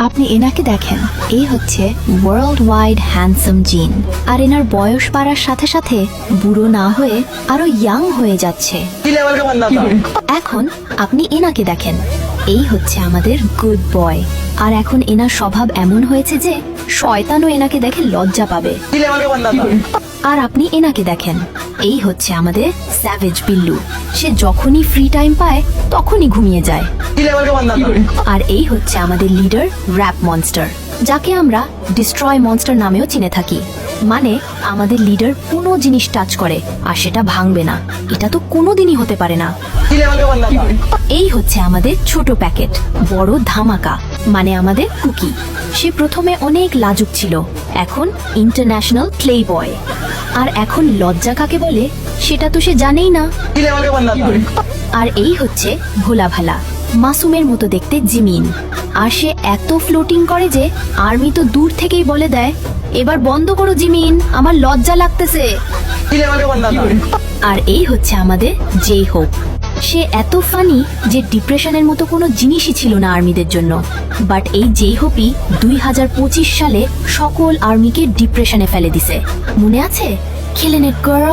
আপনি এনাকে দেখেন, এই হচ্ছে ওয়ার্ল্ড ওয়াইড হ্যান্ডসাম জিন। আর এনার বয়স বাড়ার সাথে সাথে বুড়ো না হয়ে আরো ইয়াং হয়ে যাচ্ছে। এখন আপনি এনাকে দেখেন, এই হচ্ছে আমাদের গুড বয়। আর এখন এনার স্বভাব এমন হয়েছে যে শয়তানও এনাকে দেখে লজ্জা পাবে। আর আপনি এনাকে দেখেন, এই হচ্ছে আমাদের স্যাভেজ বিল্লু। সে যখনই ফ্রি টাইম পায় তখনই ঘুমিয়ে যায়। আর এই হচ্ছে আমাদের লিডার র্যাপ মনস্টার, যাকে আমরা ডিস্ট্রয় মনস্টার নামেও চিনে থাকি। মানে আমাদের লিডার কোনো জিনিস টাচ করে আর সেটা ভাঙবে না, এটা তো কোনোদিনই হতে পারে না। এই হচ্ছে আমাদের ছোট প্যাকেট, বড় ধামাকা, মানে আমাদের কুকি। সে প্রথমে অনেক লাজুক ছিল, এখন ইন্টারন্যাশনাল প্লে বয়। আর এখন লজ্জা কাকে বলে সেটা তো সে জানেই না। আর এই হচ্ছে ভোলা ভালা, মাসুমের মতো দেখতে জিমিন। আর সে এত ফ্লোটিং করে যে আর্মি তো দূর থেকেই বলে দেয়, এবার বন্ধ করো জিমিন, আমার লজ্জা লাগতেছে। আর এই হচ্ছে আমাদের জে হোপ। সে এত ফানি যে ডিপ্রেশনের মতো কোনো জিনিসই ছিল না আর্মিদের জন্য। বাট এই জে হোপই 2025 সালে সকল আর্মিকে ডিপ্রেশনে ফেলে দিছে। মনে আছে? খেলে নেট করো।